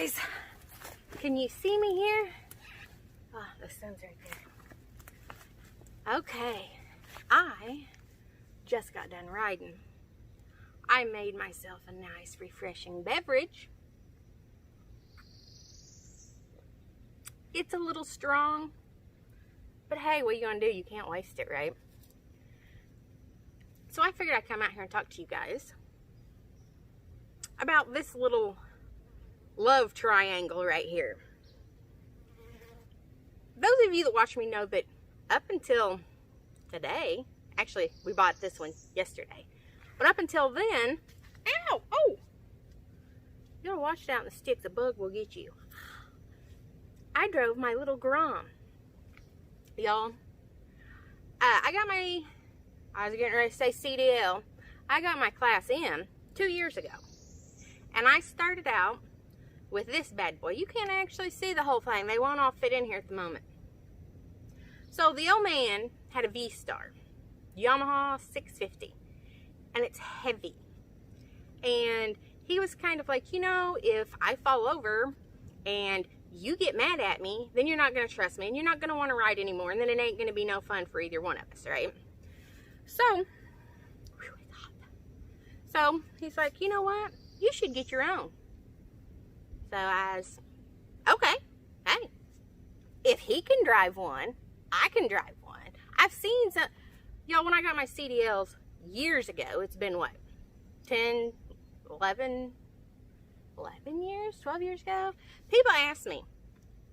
guys. Can you see me here? Oh, the sun's right there. Okay, I just got done riding. I made myself a nice, refreshing beverage. It's a little strong, but hey, what are you gonna do? You can't waste it, right? So I figured I'd come out here and talk to you guys about this little love triangle right here. Those of you that watch me know that up until today, actually we bought this one yesterday, but up until then, ow, oh, you gotta watch out in the sticks, a bug will get you. I drove my little Grom, y'all. I was getting ready to say CDL, I got my Class M 2 years ago, and I started out with this bad boy. You can't actually see the whole thing. They won't all fit in here at the moment. So the old man had a V-Star, Yamaha 650, and it's heavy. And he was kind of like, you know, if I fall over and you get mad at me, then you're not going to trust me, and you're not going to want to ride anymore, and then it ain't going to be no fun for either one of us, right? So, whew, it's hot. So he's like, you know what? You should get your own. So I was, okay, hey, if he can drive one, I can drive one. I've seen some, y'all, when I got my CDLs years ago, it's been what, 10, 11 years, 12 years ago? People ask me,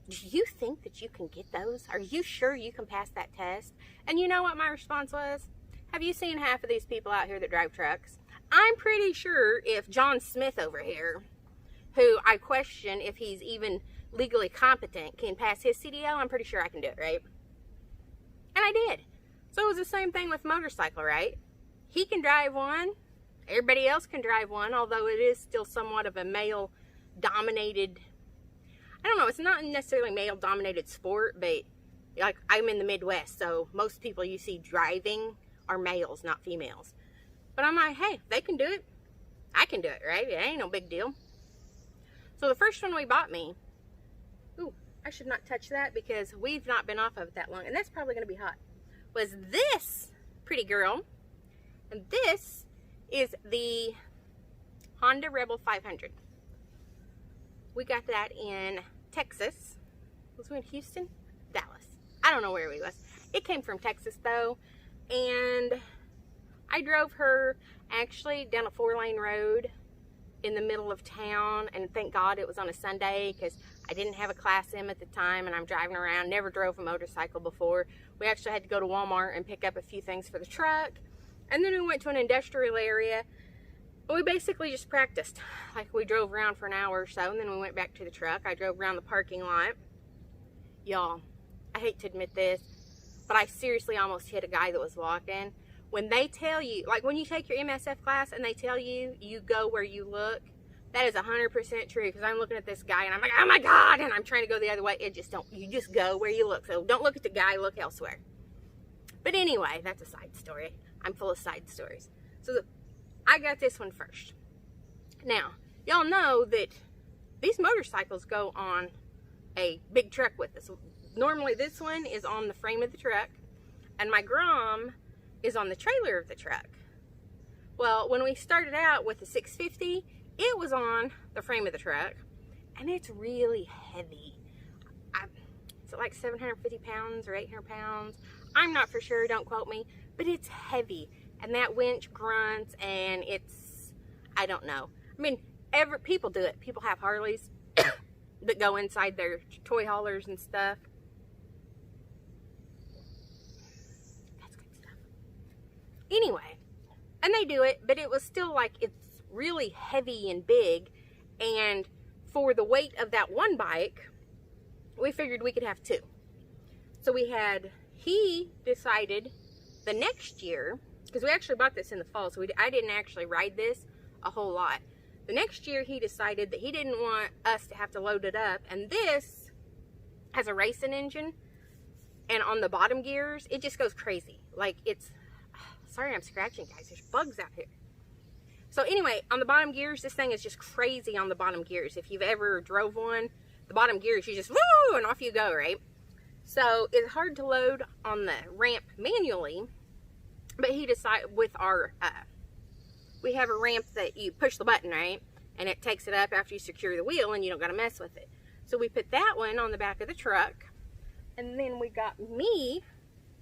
do you think that you can get those? Are you sure you can pass that test? And you know what my response was? Have you seen half of these people out here that drive trucks? I'm pretty sure if John Smith over here, who I question if he's even legally competent, can pass his CDL, I'm pretty sure I can do it, right? And I did. So it was the same thing with motorcycle, right? He can drive one. Everybody else can drive one, although it is still somewhat of a male-dominated, I don't know, it's not necessarily male-dominated sport, but like I'm in the Midwest, so most people you see driving are males, not females. But I'm like, hey, they can do it. I can do it, right? It ain't no big deal. So the first one we bought me, ooh, I should not touch that because we've not been off of it that long, and that's probably going to be hot, was this pretty girl. And this is the Honda Rebel 500. We got that in Texas. Was we in Houston? Dallas. I don't know where we was. It came from Texas though, and I drove her actually down a 4-lane road in the middle of town, and thank God it was on a Sunday because I didn't have a Class M at the time, and I'm driving around, never drove a motorcycle before. We actually had to go to Walmart and pick up a few things for the truck, and then we went to an industrial area. We basically just practiced. Like, we drove around for an hour or so, and then we went back to the truck. I drove around the parking lot. Y'all, I hate to admit this, but I seriously almost hit a guy that was walking. When they tell you, like when you take your MSF class and they tell you, you go where you look, that is 100% true. Because I'm looking at this guy and I'm like, oh my God, and I'm trying to go the other way. It just don't, you just go where you look. So don't look at the guy, look elsewhere. But anyway, that's a side story. I'm full of side stories. So I got this one first. Now, y'all know that these motorcycles go on a big truck with us. Normally this one is on the frame of the truck, and my Grom is on the trailer of the truck. Well, when we started out with the 650, it was on the frame of the truck, and it's really heavy. Is it like 750 pounds or 800 pounds? I'm not for sure, don't quote me, but it's heavy, and that winch grunts, and it's, I don't know. I mean, people do it. People have Harleys that go inside their toy haulers and stuff. Anyway, and they do it, but it was still like, it's really heavy and big, and for the weight of that one bike, we figured we could have two. So he decided the next year, because we actually bought this in the fall, so I didn't actually ride this a whole lot. The next year he decided that he didn't want us to have to load it up, and this has a racing engine, and on the bottom gears, it just goes crazy. Like, it's, sorry I'm scratching, guys. There's bugs out here. So anyway, on the bottom gears, this thing is just crazy on the bottom gears. If you've ever drove one, the bottom gears, you just woo, and off you go, right? So it's hard to load on the ramp manually, but he decided with our, we have a ramp that you push the button, right? And it takes it up after you secure the wheel and you don't got to mess with it. So we put that one on the back of the truck, and then we got me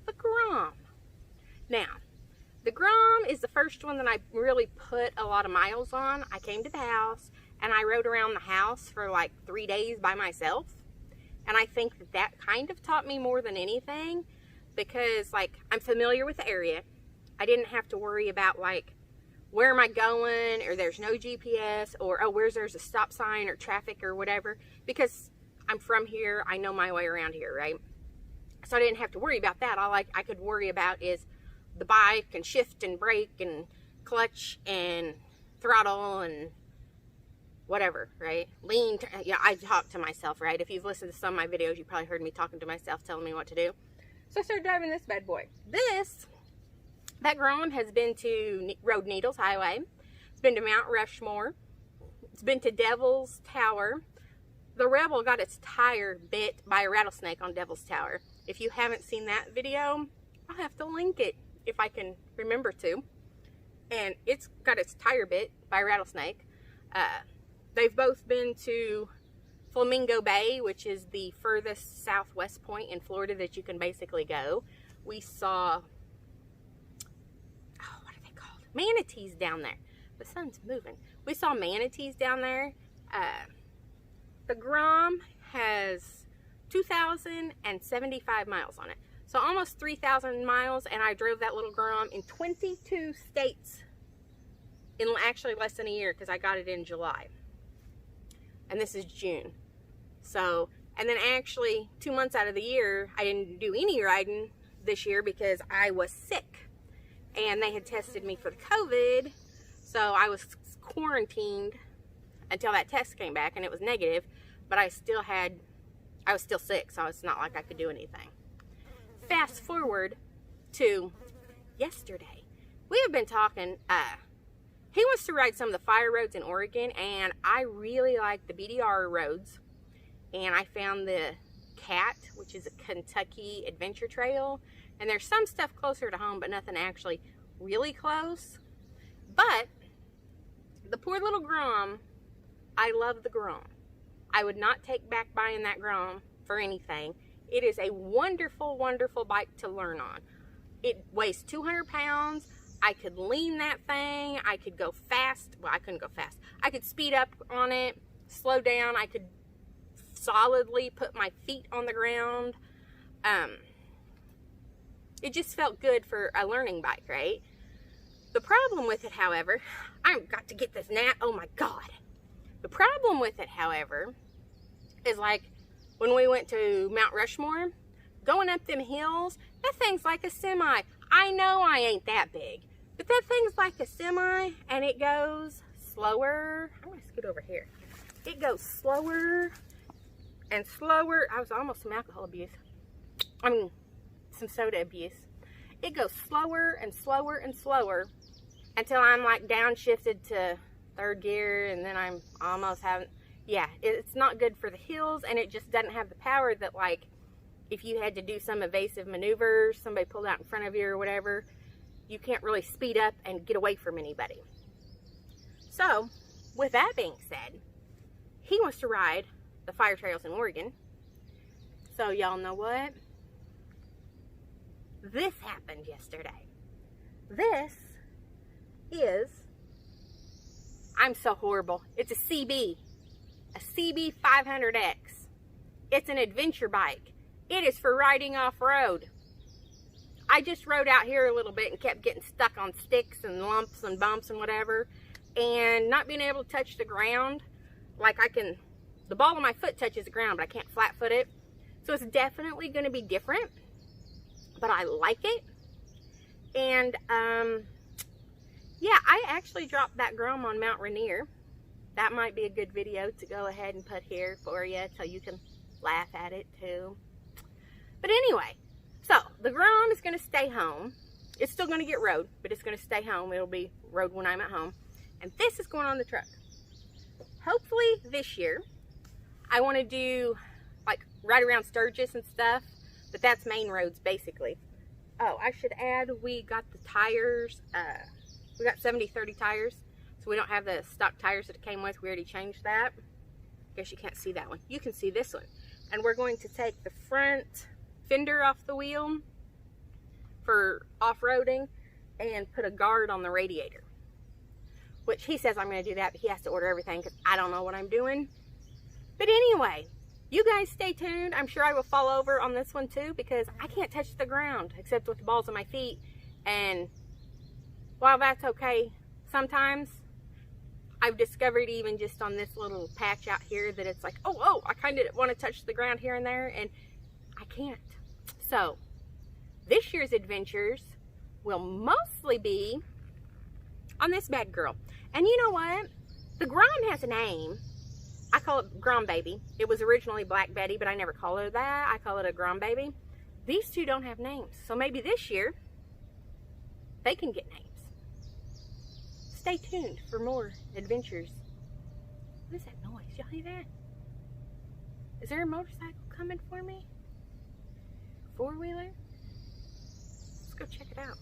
the Grom. Now, the Grom is the first one that I really put a lot of miles on. I came to the house and I rode around the house for like 3 days by myself. And I think that that kind of taught me more than anything, because like I'm familiar with the area. I didn't have to worry about like, where am I going, or there's no GPS, or oh, there's a stop sign or traffic or whatever, because I'm from here. I know my way around here, right? So I didn't have to worry about that. All I could worry about is the bike and shift and brake and clutch and throttle and whatever, right? Lean, yeah, I talk to myself, right? If you've listened to some of my videos, you probably heard me talking to myself, telling me what to do. So I started driving this bad boy. That Grom has been to Road Needles Highway. It's been to Mount Rushmore. It's been to Devil's Tower. The Rebel got its tire bit by a rattlesnake on Devil's Tower. If you haven't seen that video, I'll have to link it if I can remember to. And it's got its tire bit by a rattlesnake. They've both been to Flamingo Bay, which is the furthest southwest point in Florida that you can basically go. We saw, what are they called? Manatees down there. The sun's moving. We saw manatees down there. The Grom has 2,075 miles on it. So almost 3,000 miles, and I drove that little Grom in 22 states in actually less than a year, because I got it in July. And this is June. So, and then actually 2 months out of the year, I didn't do any riding this year because I was sick. And they had tested me for the COVID. So I was quarantined until that test came back, and it was negative. But I was still sick, so it's not like I could do anything. Fast forward to yesterday. We have been talking, he wants to ride some of the fire roads in Oregon, and I really like the BDR roads. And I found the CAT, which is a Kentucky Adventure Trail. And there's some stuff closer to home, but nothing actually really close. But the poor little Grom, I love the Grom. I would not take back buying that Grom for anything. It is a wonderful, wonderful bike to learn on. It weighs 200 pounds. I could lean that thing. I could go fast. Well, I couldn't go fast. I could speed up on it, slow down. I could solidly put my feet on the ground. It just felt good for a learning bike, right? The problem with it, however, I've got to get this gnat. Oh my God. The problem with it, however, is like when we went to Mount Rushmore, going up them hills, that thing's like a semi. I know I ain't that big, but that thing's like a semi, and it goes slower. I'm going to scoot over here. It goes slower and slower. I was almost some alcohol abuse. I mean, some soda abuse. It goes slower and slower and slower until I'm like downshifted to third gear, and then I'm almost having, yeah, it's not good for the hills, and it just doesn't have the power that, like, if you had to do some evasive maneuvers, somebody pulled out in front of you or whatever, you can't really speed up and get away from anybody. So, with that being said, he wants to ride the fire trails in Oregon. So, y'all know what? This happened yesterday. This is, I'm so horrible. It's a CB500X. It's an adventure bike. It is for riding off-road. I just rode out here a little bit and kept getting stuck on sticks and lumps and bumps and whatever, and not being able to touch the ground. Like I can, the ball of my foot touches the ground, but I can't flat foot it. So it's definitely going to be different, but I like it. And yeah, I actually dropped that Grom on Mount Rainier. That might be a good video to go ahead and put here for you so you can laugh at it too. But anyway, so the Grom is going to stay home. It's still going to get rode, but it's going to stay home. It'll be rode when I'm at home. And this is going on the truck. Hopefully this year, I want to do like right around Sturgis and stuff, but that's main roads basically. Oh, I should add, we got the tires, we got 70/30 tires, so we don't have the stock tires that it came with. We already changed that. Guess you can't see that one. You can see this one. And we're going to take the front fender off the wheel for off-roading and put a guard on the radiator. Which he says I'm going to do that, but he has to order everything because I don't know what I'm doing. But anyway, you guys stay tuned. I'm sure I will fall over on this one too because I can't touch the ground except with the balls of my feet. And while that's okay sometimes, I've discovered even just on this little patch out here that it's like, oh, I kind of want to touch the ground here and there, and I can't. So this year's adventures will mostly be on this bad girl. And you know what? The Grom has a name. I call it Grom Baby. It was originally Black Betty, but I never call her that. I call it a Grom Baby. These two don't have names. So maybe this year, they can get names. Stay tuned for more adventures. What is that noise? Y'all hear that? Is there a motorcycle coming for me? Four-wheeler? Let's go check it out.